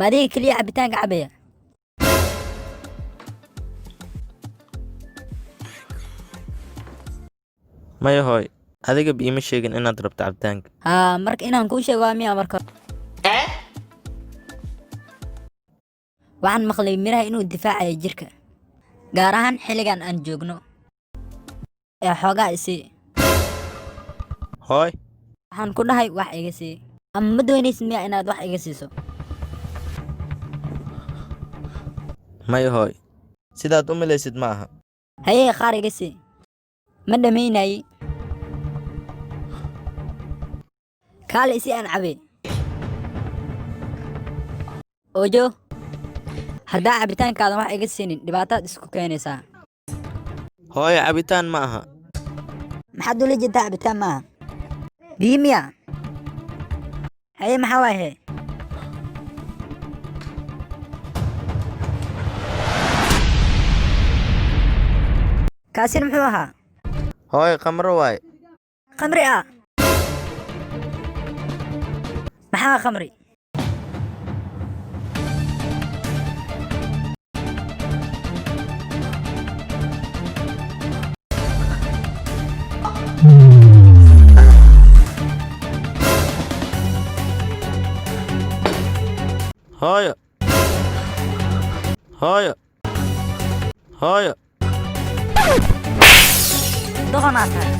مادي كلي عبتان عبية maya hooy adiga biima sheegin inaad rabto cabitaanka ها مرك إنا نكون شيء وامي مرك وعن مخلي ميرها إنه الدفاع يجرك قارهن حلقان أن جوجنو يا حوغا إسي hooy waxaan ku dhahay wax iga sii ama ma doonaysid miya inaad wax iga siiso maya hooy sidaad u malaysid ma aha hayee qaar iga sii ma dhammaynayey kaale isi aan cabe ojo haddaa cabitaankaadan wax iga siinin dhibaataad isku keenaysaa hooy cabitaan ma aha maxaad ula jeedaa cabitaan maaha biyo miya haye maxaa waay hee kaasina muxuu ahaa hooy khamro waaye khamri ah maxaa khamri hooyo hooyo hooyo doqonaa tahay